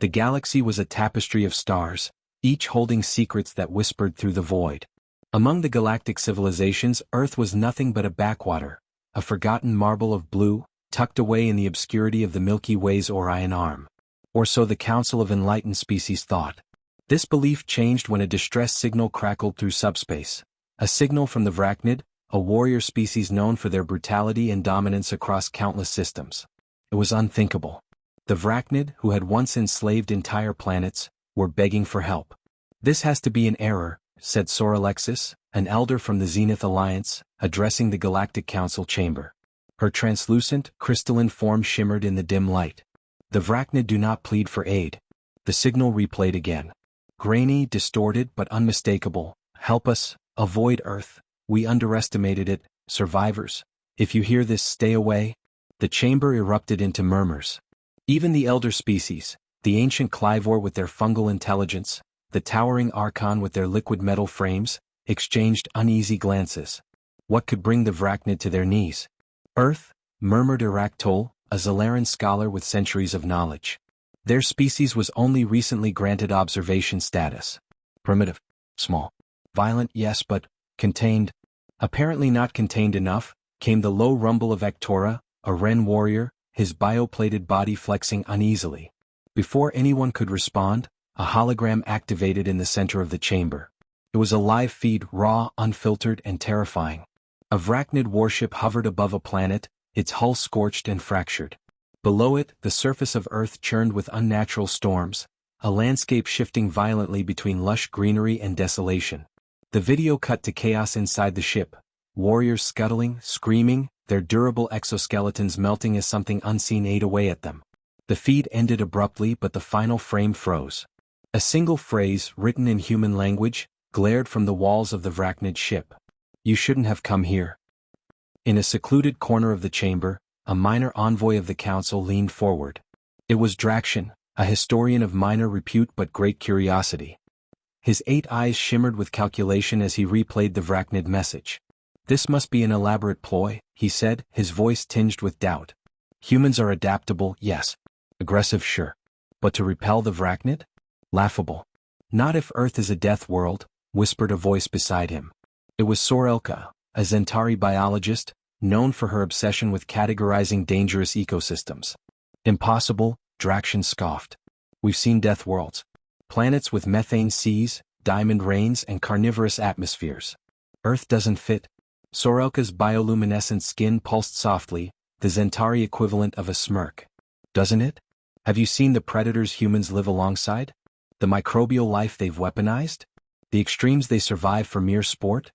The galaxy was a tapestry of stars, each holding secrets that whispered through the void. Among the galactic civilizations, Earth was nothing but a backwater, a forgotten marble of blue, tucked away in the obscurity of the Milky Way's Orion arm. Or so the Council of Enlightened Species thought. This belief changed when a distress signal crackled through subspace. A signal from the Vracnid, a warrior species known for their brutality and dominance across countless systems. It was unthinkable. The Vracnid, who had once enslaved entire planets, were begging for help. "This has to be an error," said Soralexis, an elder from the Zenith Alliance, addressing the Galactic Council chamber. Her translucent, crystalline form shimmered in the dim light. "The Vracnid do not plead for aid." The signal replayed again. Grainy, distorted, but unmistakable. "Help us, avoid Earth. We underestimated it, survivors. If you hear this, stay away." The chamber erupted into murmurs. Even the elder species, the ancient Clivor with their fungal intelligence, the towering Archon with their liquid metal frames, exchanged uneasy glances. What could bring the Vracnid to their knees? "Earth," murmured Iraktol, a Zalaran scholar with centuries of knowledge. Their species was only recently granted observation status. Primitive. Small. Violent, yes, but contained. Apparently not contained enough, came the low rumble of Ektora, a Ren warrior, his bioplated body flexing uneasily. Before anyone could respond, a hologram activated in the center of the chamber. It was a live feed, raw, unfiltered, and terrifying. A Vracnid warship hovered above a planet, its hull scorched and fractured. Below it, the surface of Earth churned with unnatural storms, a landscape shifting violently between lush greenery and desolation. The video cut to chaos inside the ship. Warriors scuttling, screaming, their durable exoskeletons melting as something unseen ate away at them. The feed ended abruptly, but the final frame froze. A single phrase, written in human language, glared from the walls of the Vracnid ship. "You shouldn't have come here." In a secluded corner of the chamber, a minor envoy of the council leaned forward. It was Draction, a historian of minor repute but great curiosity. His 8 eyes shimmered with calculation as he replayed the Vracnid message. "This must be an elaborate ploy," he said, his voice tinged with doubt. "Humans are adaptable, yes. Aggressive, sure. But to repel the Vracnid? Laughable." "Not if Earth is a death world," whispered a voice beside him. It was Sorelka, a Zentari biologist, known for her obsession with categorizing dangerous ecosystems. "Impossible," Draction scoffed. "We've seen death worlds. Planets with methane seas, diamond rains, and carnivorous atmospheres. Earth doesn't fit." Sorelka's bioluminescent skin pulsed softly, the Zentari equivalent of a smirk. "Doesn't it? Have you seen the predators humans live alongside? The microbial life they've weaponized? The extremes they survive for mere sport?"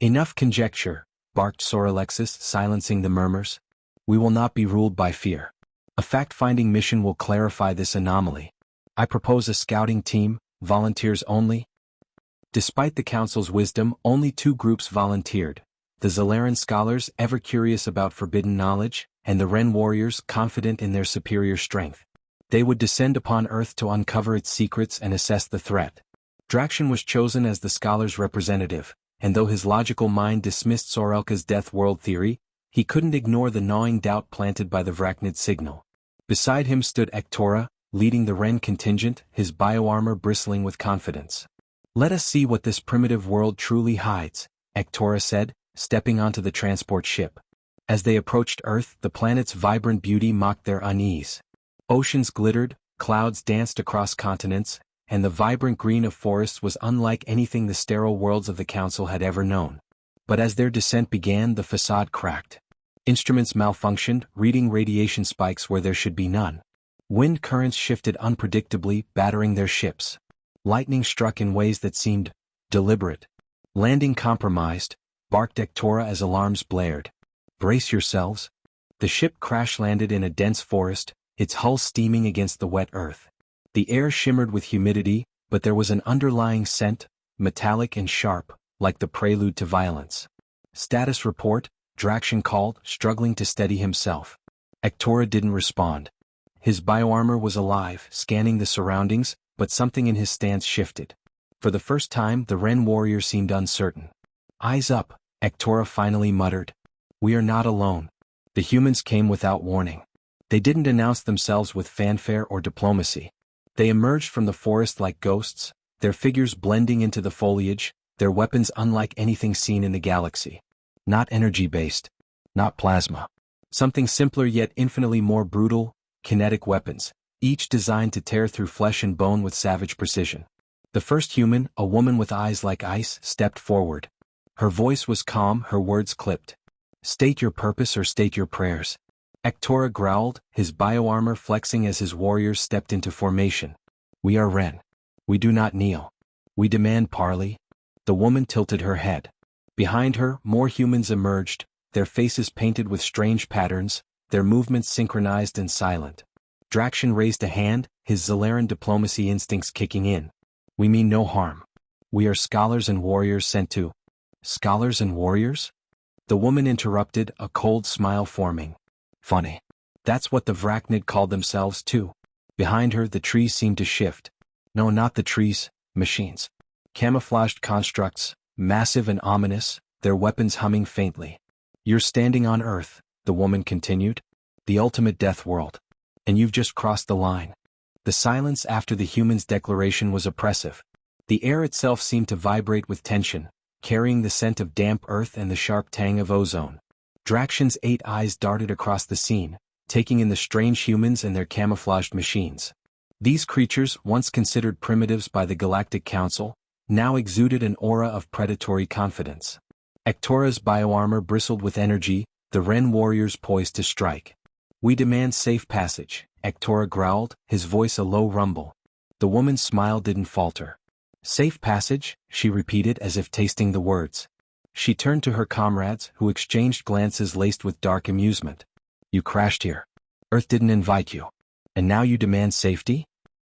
"Enough conjecture," barked Soralexis, silencing the murmurs. "We will not be ruled by fear. A fact-finding mission will clarify this anomaly. I propose a scouting team, volunteers only." Despite the council's wisdom, only 2 groups volunteered: the Zalaran scholars, ever curious about forbidden knowledge, and the Ren warriors, confident in their superior strength. They would descend upon Earth to uncover its secrets and assess the threat. Draction was chosen as the scholars' representative, and though his logical mind dismissed Sorelka's death world theory, he couldn't ignore the gnawing doubt planted by the Vracnid signal. Beside him stood Ektora, leading the Ren contingent, his bioarmor bristling with confidence. "Let us see what this primitive world truly hides," Ektora said, stepping onto the transport ship. As they approached Earth, the planet's vibrant beauty mocked their unease. Oceans glittered, clouds danced across continents, and the vibrant green of forests was unlike anything the sterile worlds of the Council had ever known. But as their descent began, the facade cracked. Instruments malfunctioned, reading radiation spikes where there should be none. Wind currents shifted unpredictably, battering their ships. Lightning struck in ways that seemed deliberate. "Landing compromised," barked Ektora as alarms blared. "Brace yourselves." The ship crash-landed in a dense forest, its hull steaming against the wet earth. The air shimmered with humidity, but there was an underlying scent, metallic and sharp, like the prelude to violence. "Status report," Draction called, struggling to steady himself. Ektora didn't respond. His bioarmor was alive, scanning the surroundings, but something in his stance shifted. For the first time, the Ren warrior seemed uncertain. "Eyes up," Ektora finally muttered. "We are not alone." The humans came without warning. They didn't announce themselves with fanfare or diplomacy. They emerged from the forest like ghosts, their figures blending into the foliage, their weapons unlike anything seen in the galaxy. Not energy-based. Not plasma. Something simpler yet infinitely more brutal, kinetic weapons, each designed to tear through flesh and bone with savage precision. The first human, a woman with eyes like ice, stepped forward. Her voice was calm, her words clipped. "State your purpose or state your prayers." Ektora growled, his bioarmor flexing as his warriors stepped into formation. "We are Ren. We do not kneel. We demand parley." The woman tilted her head. Behind her, more humans emerged, their faces painted with strange patterns, their movements synchronized and silent. Draxion raised a hand, his Zalaran diplomacy instincts kicking in. "We mean no harm. We are scholars and warriors sent to—" "Scholars and warriors?" The woman interrupted, a cold smile forming. "Funny. That's what the Vracnid called themselves too." Behind her, the trees seemed to shift. No, not the trees, machines. Camouflaged constructs, massive and ominous, their weapons humming faintly. "You're standing on Earth," the woman continued. "The ultimate death world. And you've just crossed the line." The silence after the human's declaration was oppressive. The air itself seemed to vibrate with tension, carrying the scent of damp earth and the sharp tang of ozone. Draxion's 8 eyes darted across the scene, taking in the strange humans and their camouflaged machines. These creatures, once considered primitives by the Galactic Council, now exuded an aura of predatory confidence. Ektora's bioarmor bristled with energy, the Ren warriors poised to strike. "We demand safe passage," Ektora growled, his voice a low rumble. The woman's smile didn't falter. "Safe passage," she repeated as if tasting the words. She turned to her comrades, who exchanged glances laced with dark amusement. "You crashed here. Earth didn't invite you. And now you demand safety?"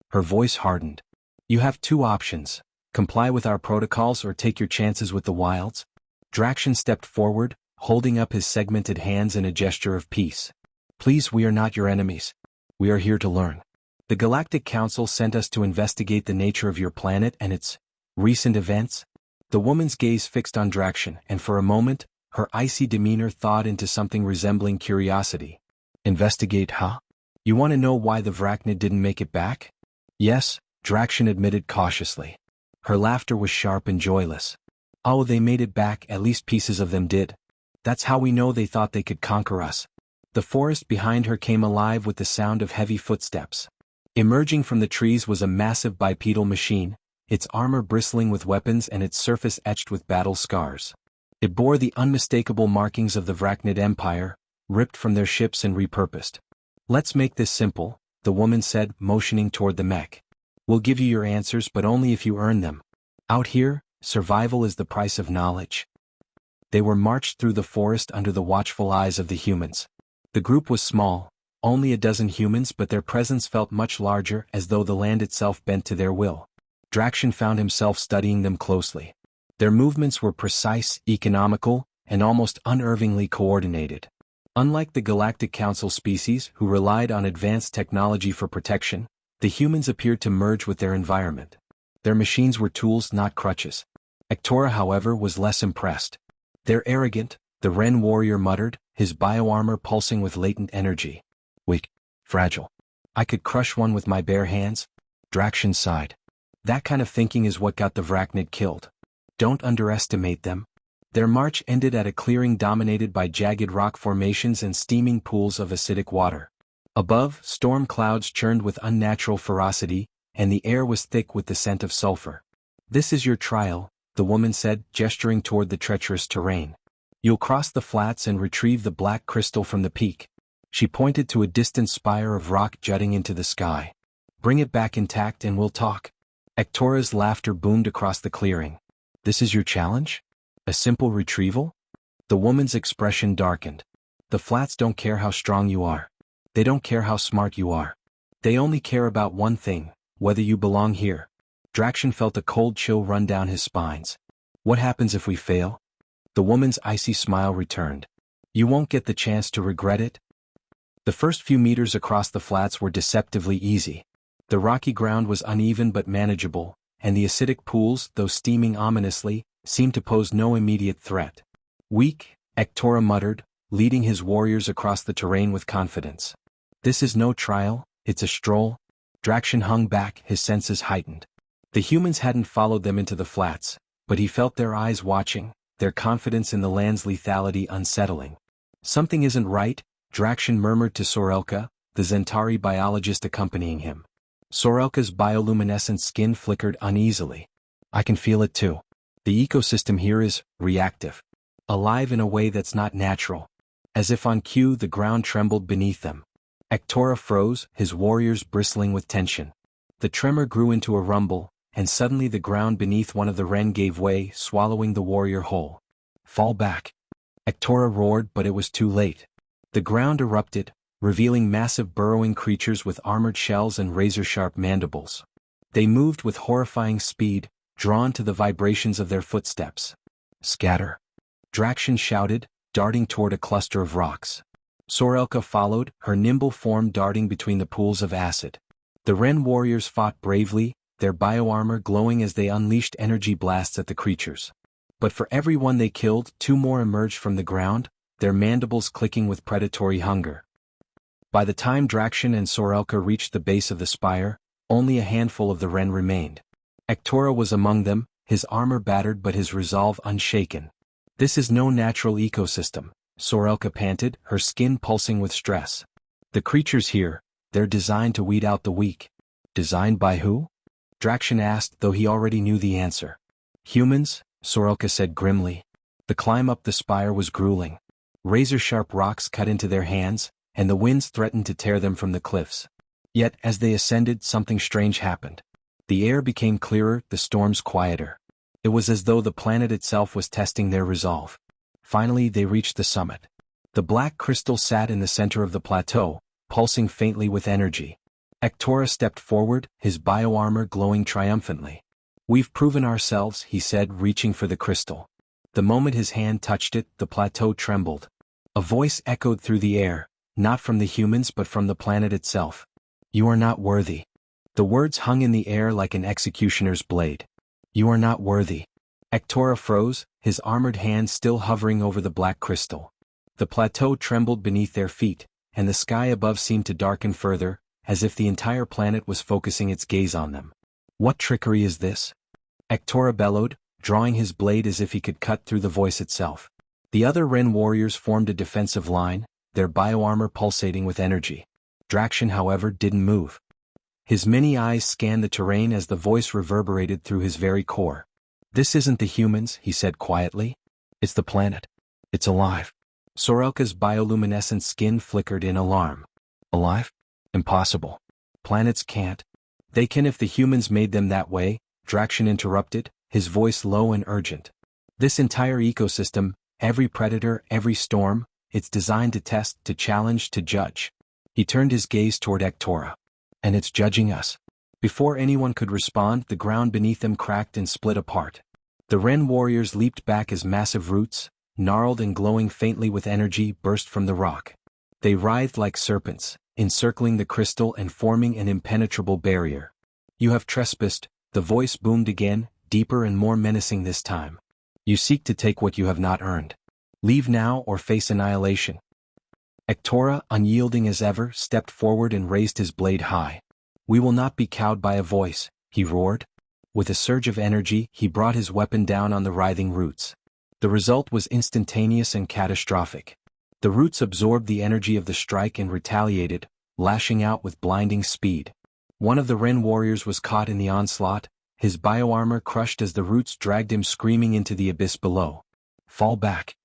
Her voice hardened. "You have 2 options. Comply with our protocols or take your chances with the wilds." Draxion stepped forward, holding up his segmented hands in a gesture of peace. "Please, we are not your enemies. We are here to learn. The Galactic Council sent us to investigate the nature of your planet and its recent events." The woman's gaze fixed on Draxion, and for a moment, her icy demeanor thawed into something resembling curiosity. "Investigate, huh? You want to know why the Vracnid didn't make it back?" "Yes," Draxion admitted cautiously. Her laughter was sharp and joyless. "Oh, they made it back, at least pieces of them did. That's how we know they thought they could conquer us." The forest behind her came alive with the sound of heavy footsteps. Emerging from the trees was a massive bipedal machine, its armor bristling with weapons and its surface etched with battle scars. It bore the unmistakable markings of the Vracnid Empire, ripped from their ships and repurposed. "Let's make this simple," the woman said, motioning toward the mech. "We'll give you your answers, but only if you earn them. Out here, survival is the price of knowledge." They were marched through the forest under the watchful eyes of the humans. The group was small, only a dozen humans, but their presence felt much larger, as though the land itself bent to their will. Draxion found himself studying them closely. Their movements were precise, economical, and almost unnervingly coordinated. Unlike the Galactic Council species, who relied on advanced technology for protection, the humans appeared to merge with their environment. Their machines were tools, not crutches. Ektora, however, was less impressed. "They're arrogant," the Ren warrior muttered, his bioarmor pulsing with latent energy. "Weak. Fragile. I could crush one with my bare hands." Draxion sighed. "That kind of thinking is what got the Vracnid killed. Don't underestimate them." Their march ended at a clearing dominated by jagged rock formations and steaming pools of acidic water. Above, storm clouds churned with unnatural ferocity, and the air was thick with the scent of sulfur. "This is your trial," the woman said, gesturing toward the treacherous terrain. "You'll cross the flats and retrieve the black crystal from the peak." She pointed to a distant spire of rock jutting into the sky. "Bring it back intact and we'll talk." Ektora's laughter boomed across the clearing. "This is your challenge? A simple retrieval?" The woman's expression darkened. "The flats don't care how strong you are. They don't care how smart you are. They only care about one thing, whether you belong here." Draxion felt a cold chill run down his spines. "What happens if we fail?" The woman's icy smile returned. "You won't get the chance to regret it." The first few meters across the flats were deceptively easy. The rocky ground was uneven but manageable, and the acidic pools, though steaming ominously, seemed to pose no immediate threat. "Weak," Ektora muttered, leading his warriors across the terrain with confidence. "This is no trial, it's a stroll." Draction hung back, his senses heightened. The humans hadn't followed them into the flats, but he felt their eyes watching, their confidence in the land's lethality unsettling. Something isn't right, Draction murmured to Sorelka, the Zentari biologist accompanying him. Sorelka's bioluminescent skin flickered uneasily. I can feel it too. The ecosystem here is reactive. Alive in a way that's not natural. As if on cue, the ground trembled beneath them. Ektora froze, his warriors bristling with tension. The tremor grew into a rumble, and suddenly the ground beneath one of the Ren gave way, swallowing the warrior whole. Fall back. Ektora roared, but it was too late. The ground erupted, revealing massive burrowing creatures with armored shells and razor-sharp mandibles. They moved with horrifying speed, drawn to the vibrations of their footsteps. Scatter. Draction shouted, darting toward a cluster of rocks. Sorelka followed, her nimble form darting between the pools of acid. The Ren warriors fought bravely, their bioarmor glowing as they unleashed energy blasts at the creatures. But for every one they killed, two more emerged from the ground, their mandibles clicking with predatory hunger. By the time Draction and Sorelka reached the base of the spire, only a handful of the Ren remained. Ektora was among them, his armor battered but his resolve unshaken. This is no natural ecosystem, Sorelka panted, her skin pulsing with stress. The creatures here, they're designed to weed out the weak. Designed by who? Draction asked, though he already knew the answer. Humans, Sorelka said grimly. The climb up the spire was grueling. Razor-sharp rocks cut into their hands, and the winds threatened to tear them from the cliffs. Yet, as they ascended, something strange happened. The air became clearer, the storms quieter. It was as though the planet itself was testing their resolve. Finally, they reached the summit. The black crystal sat in the center of the plateau, pulsing faintly with energy. Ektora stepped forward, his bioarmor glowing triumphantly. We've proven ourselves, he said, reaching for the crystal. The moment his hand touched it, the plateau trembled. A voice echoed through the air, not from the humans but from the planet itself. You are not worthy. The words hung in the air like an executioner's blade. You are not worthy. Ektora froze, his armored hand still hovering over the black crystal. The plateau trembled beneath their feet, and the sky above seemed to darken further, as if the entire planet was focusing its gaze on them. What trickery is this? Ektora bellowed, drawing his blade as if he could cut through the voice itself. The other Ren warriors formed a defensive line, their bioarmor pulsating with energy. Draction, however, didn't move. His many eyes scanned the terrain as the voice reverberated through his very core. This isn't the humans, he said quietly. It's the planet. It's alive. Sorelka's bioluminescent skin flickered in alarm. Alive? Impossible. Planets can't. They can if the humans made them that way, Draction interrupted, his voice low and urgent. This entire ecosystem, every predator, every storm, it's designed to test, to challenge, to judge. He turned his gaze toward Ektora. And it's judging us. Before anyone could respond, the ground beneath them cracked and split apart. The Ren warriors leaped back as massive roots, gnarled and glowing faintly with energy, burst from the rock. They writhed like serpents, encircling the crystal and forming an impenetrable barrier. You have trespassed, the voice boomed again, deeper and more menacing this time. You seek to take what you have not earned. Leave now or face annihilation. Ektora, unyielding as ever, stepped forward and raised his blade high. We will not be cowed by a voice, he roared. With a surge of energy, he brought his weapon down on the writhing roots. The result was instantaneous and catastrophic. The roots absorbed the energy of the strike and retaliated, lashing out with blinding speed. One of the Ren warriors was caught in the onslaught, his bioarmor crushed as the roots dragged him screaming into the abyss below. Fall back.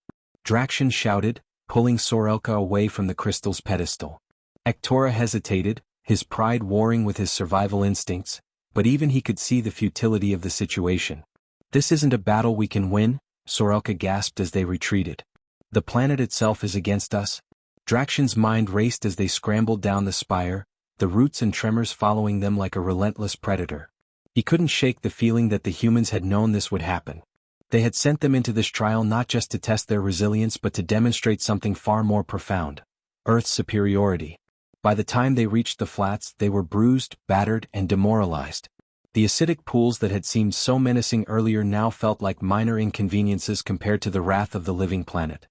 Draction shouted, pulling Sorelka away from the crystal's pedestal. Ektora hesitated, his pride warring with his survival instincts, but even he could see the futility of the situation. This isn't a battle we can win, Sorelka gasped as they retreated. The planet itself is against us. Draction's mind raced as they scrambled down the spire, the roots and tremors following them like a relentless predator. He couldn't shake the feeling that the humans had known this would happen. They had sent them into this trial not just to test their resilience but to demonstrate something far more profound: Earth's superiority. By the time they reached the flats, they were bruised, battered, and demoralized. The acidic pools that had seemed so menacing earlier now felt like minor inconveniences compared to the wrath of the living planet.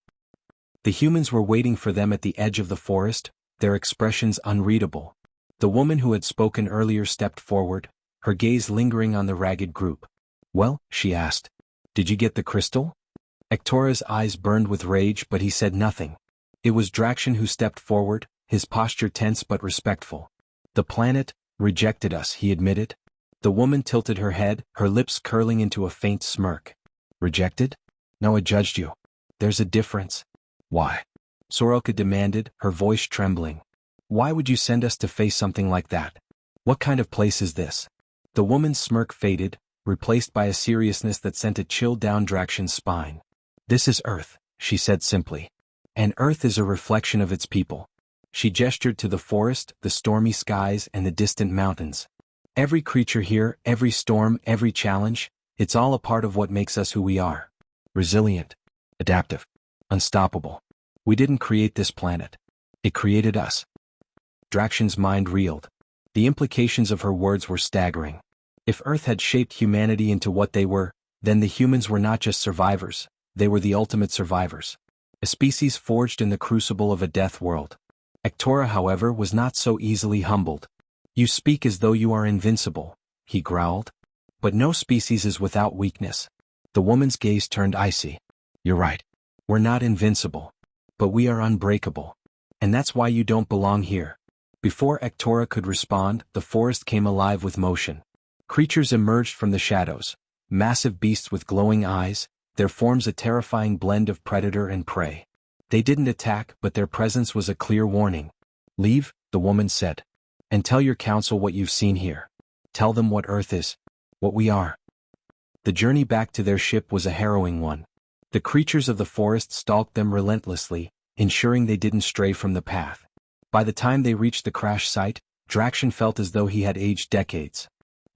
The humans were waiting for them at the edge of the forest, their expressions unreadable. The woman who had spoken earlier stepped forward, her gaze lingering on the ragged group. "Well," she asked, "did you get the crystal?" Ektora's eyes burned with rage, but he said nothing. It was Drakshin who stepped forward, his posture tense but respectful. "The planet rejected us," he admitted. The woman tilted her head, her lips curling into a faint smirk. "Rejected? No, it judged you. There's a difference." "Why?" Sorelka demanded, her voice trembling. "Why would you send us to face something like that? What kind of place is this?" The woman's smirk faded, replaced by a seriousness that sent a chill down Drakshin's spine. "This is Earth," she said simply. "And Earth is a reflection of its people." She gestured to the forest, the stormy skies, and the distant mountains. "Every creature here, every storm, every challenge, it's all a part of what makes us who we are. Resilient, adaptive, unstoppable. We didn't create this planet. It created us." Drakshin's mind reeled. The implications of her words were staggering. If Earth had shaped humanity into what they were, then the humans were not just survivors, they were the ultimate survivors. A species forged in the crucible of a death world. Ektora, however, was not so easily humbled. "You speak as though you are invincible," he growled. "But no species is without weakness." The woman's gaze turned icy. "You're right. We're not invincible. But we are unbreakable. And that's why you don't belong here." Before Ektora could respond, the forest came alive with motion. Creatures emerged from the shadows, massive beasts with glowing eyes, their forms a terrifying blend of predator and prey. They didn't attack, but their presence was a clear warning. "Leave," the woman said. "And tell your council what you've seen here. Tell them what Earth is, what we are." The journey back to their ship was a harrowing one. The creatures of the forest stalked them relentlessly, ensuring they didn't stray from the path. By the time they reached the crash site, Drakshin felt as though he had aged decades.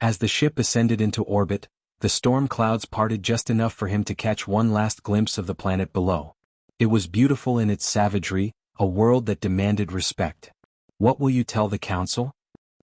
As the ship ascended into orbit, the storm clouds parted just enough for him to catch one last glimpse of the planet below. It was beautiful in its savagery, a world that demanded respect. "What will you tell the council?"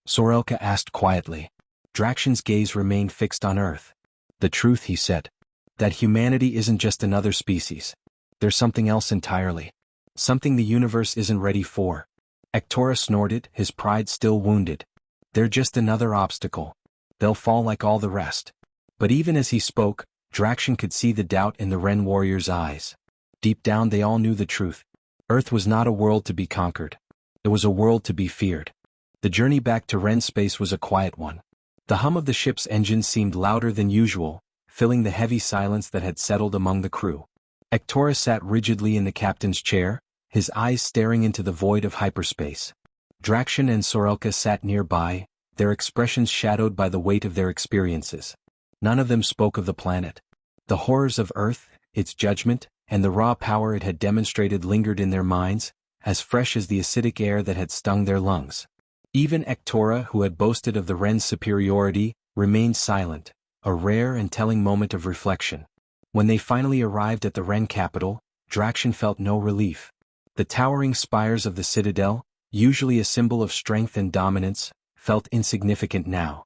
Sorelka asked quietly. Drakshin's gaze remained fixed on Earth. "The truth," he said. "That humanity isn't just another species. There's something else entirely. Something the universe isn't ready for." Ektora snorted, his pride still wounded. "They're just another obstacle. They'll fall like all the rest." But even as he spoke, Drakshin could see the doubt in the Ren warriors' eyes. Deep down they all knew the truth. Earth was not a world to be conquered. It was a world to be feared. The journey back to Ren space was a quiet one. The hum of the ship's engine seemed louder than usual, filling the heavy silence that had settled among the crew. Ektora sat rigidly in the captain's chair, his eyes staring into the void of hyperspace. Drakshin and Sorelka sat nearby, their expressions shadowed by the weight of their experiences. None of them spoke of the planet. The horrors of Earth, its judgment, and the raw power it had demonstrated lingered in their minds, as fresh as the acidic air that had stung their lungs. Even Ektora, who had boasted of the Ren's superiority, remained silent, a rare and telling moment of reflection. When they finally arrived at the Ren capital, Drakshin felt no relief. The towering spires of the citadel, usually a symbol of strength and dominance, felt insignificant now.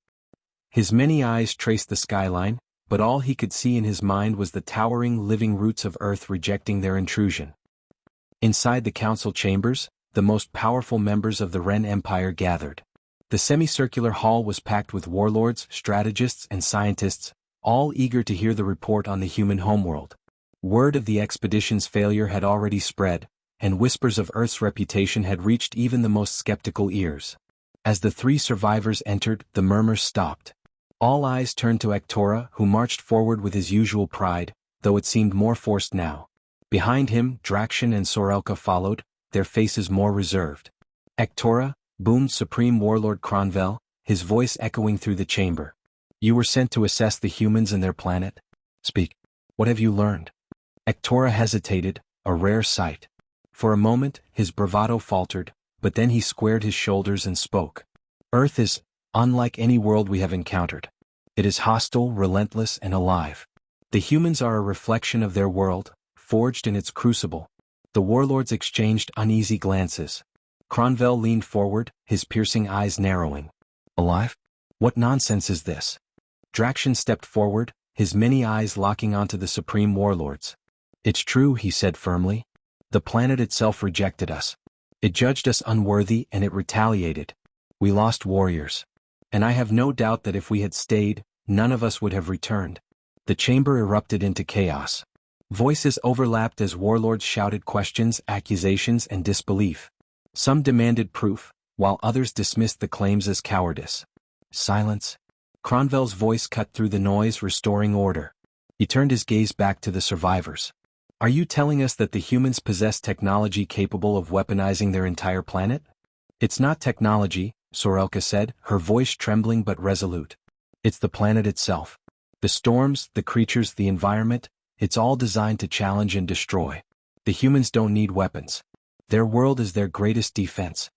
His many eyes traced the skyline, but all he could see in his mind was the towering living roots of Earth rejecting their intrusion. Inside the council chambers, the most powerful members of the Ren Empire gathered. The semicircular hall was packed with warlords, strategists, and scientists, all eager to hear the report on the human homeworld. Word of the expedition's failure had already spread, and whispers of Earth's reputation had reached even the most skeptical ears. As the three survivors entered, the murmurs stopped. All eyes turned to Ektora, who marched forward with his usual pride, though it seemed more forced now. Behind him, Drakshin and Sorelka followed, their faces more reserved. "Ektora," boomed Supreme Warlord Kronvel, his voice echoing through the chamber. "You were sent to assess the humans and their planet? Speak. What have you learned?" Ektora hesitated, a rare sight. For a moment, his bravado faltered, but then he squared his shoulders and spoke. "Earth is unlike any world we have encountered. It is hostile, relentless, and alive. The humans are a reflection of their world, forged in its crucible." The warlords exchanged uneasy glances. Kronvel leaned forward, his piercing eyes narrowing. "Alive? What nonsense is this?" Drakshin stepped forward, his many eyes locking onto the supreme warlords. "It's true," he said firmly. "The planet itself rejected us. It judged us unworthy and it retaliated. We lost warriors. And I have no doubt that if we had stayed, none of us would have returned. The chamber erupted into chaos. Voices overlapped as warlords shouted questions, accusations, and disbelief. Some demanded proof, while others dismissed the claims as cowardice. Silence. Cronvel's voice cut through the noise, restoring order. He turned his gaze back to the survivors. Are you telling us that the humans possess technology capable of weaponizing their entire planet? It's not technology, Sorelka said, her voice trembling but resolute. It's the planet itself. The storms, the creatures, the environment, it's all designed to challenge and destroy. The humans don't need weapons. Their world is their greatest defense.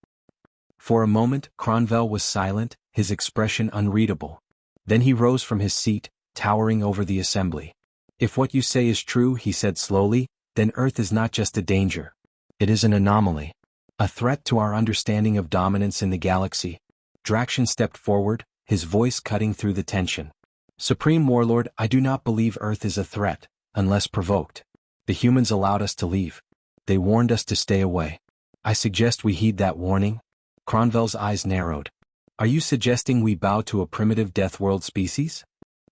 For a moment, Cronvel was silent, his expression unreadable. Then he rose from his seat, towering over the assembly. If what you say is true, he said slowly, then Earth is not just a danger. It is an anomaly. A threat to our understanding of dominance in the galaxy. Draxion stepped forward, his voice cutting through the tension. Supreme Warlord, I do not believe Earth is a threat, unless provoked. The humans allowed us to leave. They warned us to stay away. I suggest we heed that warning. Cronvel's eyes narrowed. Are you suggesting we bow to a primitive death world species?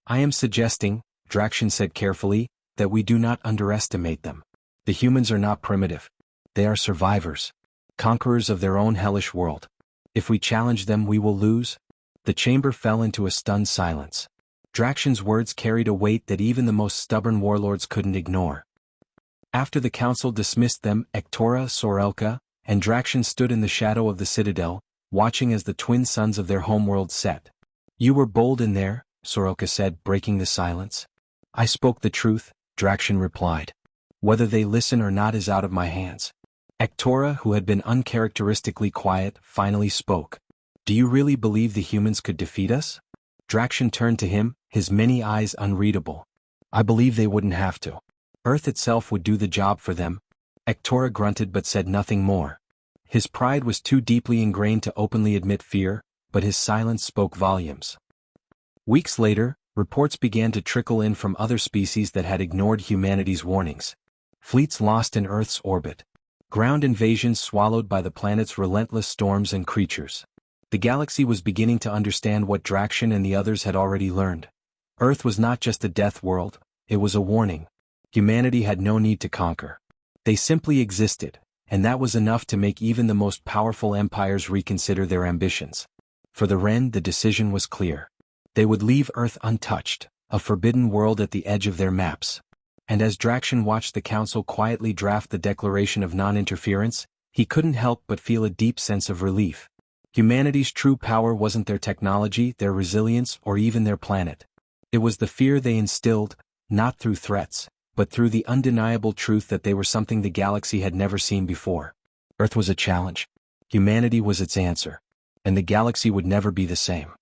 I am suggesting, Draxion said carefully, that we do not underestimate them. The humans are not primitive. They are survivors. Conquerors of their own hellish world. If we challenge them, we will lose. The chamber fell into a stunned silence. Draxion's words carried a weight that even the most stubborn warlords couldn't ignore. After the council dismissed them, Ektora, Sorelka, and Draxion stood in the shadow of the citadel, watching as the twin suns of their homeworld set. You were bold in there, Sorelka said, breaking the silence. I spoke the truth, Draxion replied. Whether they listen or not is out of my hands. Ektora, who had been uncharacteristically quiet, finally spoke. Do you really believe the humans could defeat us? Draxion turned to him, his many eyes unreadable. I believe they wouldn't have to. Earth itself would do the job for them. Ektora grunted but said nothing more. His pride was too deeply ingrained to openly admit fear, but his silence spoke volumes. Weeks later, reports began to trickle in from other species that had ignored humanity's warnings. Fleets lost in Earth's orbit. Ground invasions swallowed by the planet's relentless storms and creatures. The galaxy was beginning to understand what Draxion and the others had already learned. Earth was not just a death world, it was a warning. Humanity had no need to conquer. They simply existed, and that was enough to make even the most powerful empires reconsider their ambitions. For the Wren, the decision was clear. They would leave Earth untouched, a forbidden world at the edge of their maps. And as Draxion watched the Council quietly draft the Declaration of Non-Interference, he couldn't help but feel a deep sense of relief. Humanity's true power wasn't their technology, their resilience, or even their planet. It was the fear they instilled, not through threats, but through the undeniable truth that they were something the galaxy had never seen before. Earth was a challenge. Humanity was its answer. And the galaxy would never be the same.